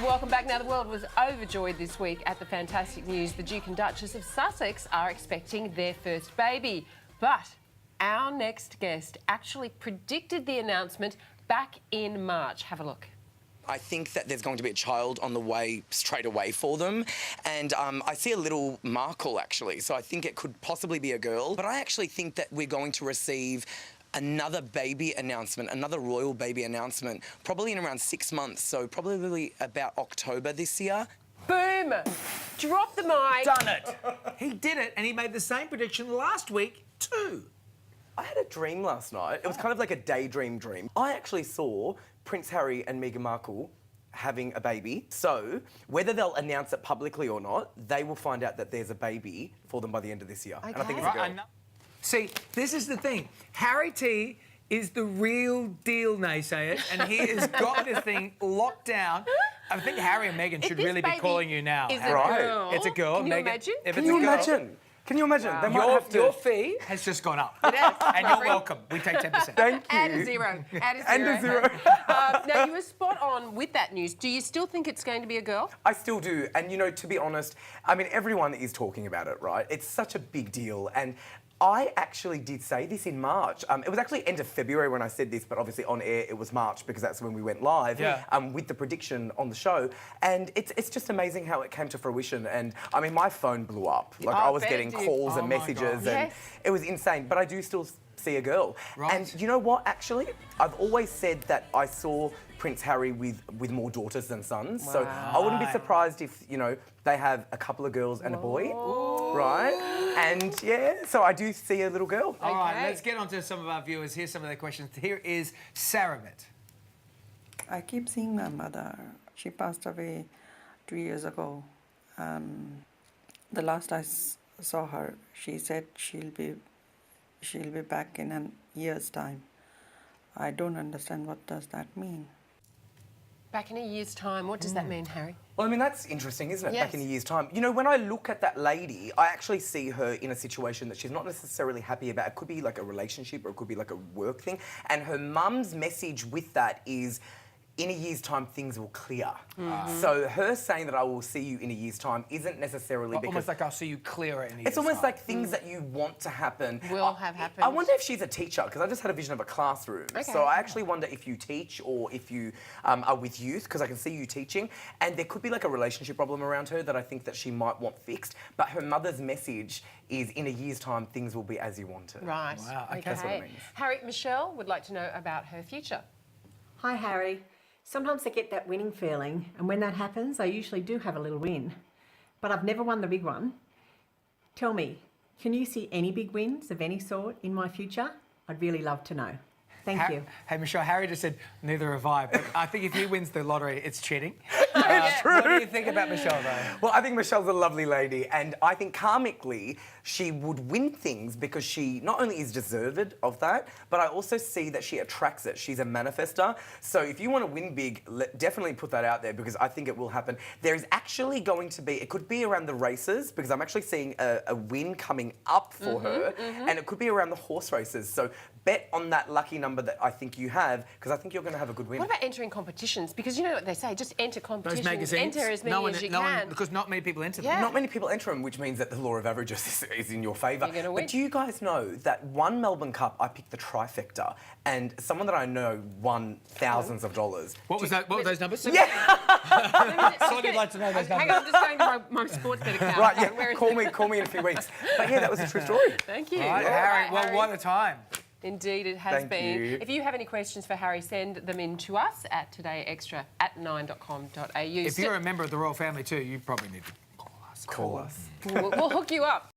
Welcome back. Now, the world was overjoyed this week at the fantastic news the Duke and Duchess of Sussex are expecting their first baby. But our next guest actually predicted the announcement back in March. Have a look. I think that there's going to be a child on the way straight away for them. And I see a little Markle, actually. So I think it could possibly be a girl. But I actually think that we're going to receive another baby announcement, another royal baby announcement, probably in around 6 months. So probably about October this year. Boom! Drop the mic. Done it. He did it, and he made the same prediction last week too. I had a dream last night. It was kind of like a daydream dream. I actually saw Prince Harry and Meghan Markle having a baby. So whether they'll announce it publicly or not, they will find out that there's a baby for them by the end of this year. Okay. And I think it's a girl. See, this is the thing. Harry T is the real deal naysayer, and he has got this thing locked down. I think Harry and Meghan should really be calling you now. Is Harry. a girl. It's a girl. Can you Meghan, imagine? If Can it's you a girl, imagine? Can you imagine? They might Your, have to... your fee has just gone up. It has. And you're welcome. We take 10%. Thank you. Add a zero. Add a zero. And a zero. Now, you were spot on with that news. Do you still think it's going to be a girl? I still do. And, you know, to be honest, I mean, everyone is talking about it, right? It's such a big deal. And I actually did say this in March. It was actually end of February when I said this, but obviously on air it was March because that's when we went live with the prediction on the show. And it's just amazing how it came to fruition. And, I mean, my phone blew up. Like, I was getting calls and messages and it was insane. But I do still see a girl. Right. And you know what, actually? I've always said that I saw Prince Harry with more daughters than sons. Wow. So I wouldn't be surprised if, you know, they have a couple of girls and a boy. Right? And yeah, so I do see a little girl. All right, let's get on to some of our viewers. Here's some of their questions. Here is Sarabit. I keep seeing my mother. She passed away 2 years ago. The last I saw her, she said she'll be back in a year's time. I don't understand what does that mean. Back in a year's time. What does that mean, Harry? Well, I mean, that's interesting, isn't it? Yes. Back in a year's time. You know, when I look at that lady, I actually see her in a situation that she's not necessarily happy about. It could be like a relationship or it could be like a work thing. And her mum's message with that is, in a year's time, things will clear. So her saying that I will see you in a year's time isn't necessarily because... Almost like I'll see you clearer in a year's It's almost time. like things that you want to happen. Will have happened. I wonder if she's a teacher, because I just had a vision of a classroom. Okay. So I actually wonder if you teach or if you are with youth, because I can see you teaching, and there could be like a relationship problem around her that I think that she might want fixed, but her mother's message is in a year's time, things will be as you want it. Right. Wow, okay. That's what it means. Harry, Michelle would like to know about her future. Hi, Harry. Sometimes I get that winning feeling, and when that happens, I usually do have a little win. But I've never won the big one. Tell me, can you see any big wins of any sort in my future? I'd really love to know. Thank you. Hey, Michelle, Harry just said, neither have I, but I think if he wins the lottery, it's cheating. It's true. What do you think about Michelle, though? Well, I think Michelle's a lovely lady, and I think karmically she would win things because she not only is deserved of that, but I also see that she attracts it. She's a manifester. So if you want to win big, definitely put that out there because I think it will happen. There is actually going to be, it could be around the races because I'm actually seeing a win coming up for her, and it could be around the horse races. So bet on that lucky number that I think you have because I think you're going to have a good win. What about entering competitions? Because you know what they say, just enter competitions. Those magazines. Enter as many as you can. Because not many people enter them. Yeah. Not many people enter them, which means that the law of averages is in your favour. You're gonna win. But do you guys know that one Melbourne Cup, I picked the trifecta, and someone that I know won thousands of dollars. What was that? What were those numbers? Yeah. Thought you'd like to know those Hang numbers. on, I'm just going to my sports bet account. Right, yeah. Where is Call me in a few weeks. But yeah, that was a true story. Thank you. All right, All Harry, right, well, Harry. what a time. Indeed, it has Thank been. you. If you have any questions for Harry, send them in to us at todayextra@9.com.au. If you're a member of the royal family too, you probably need to call us. Call us. We'll hook you up.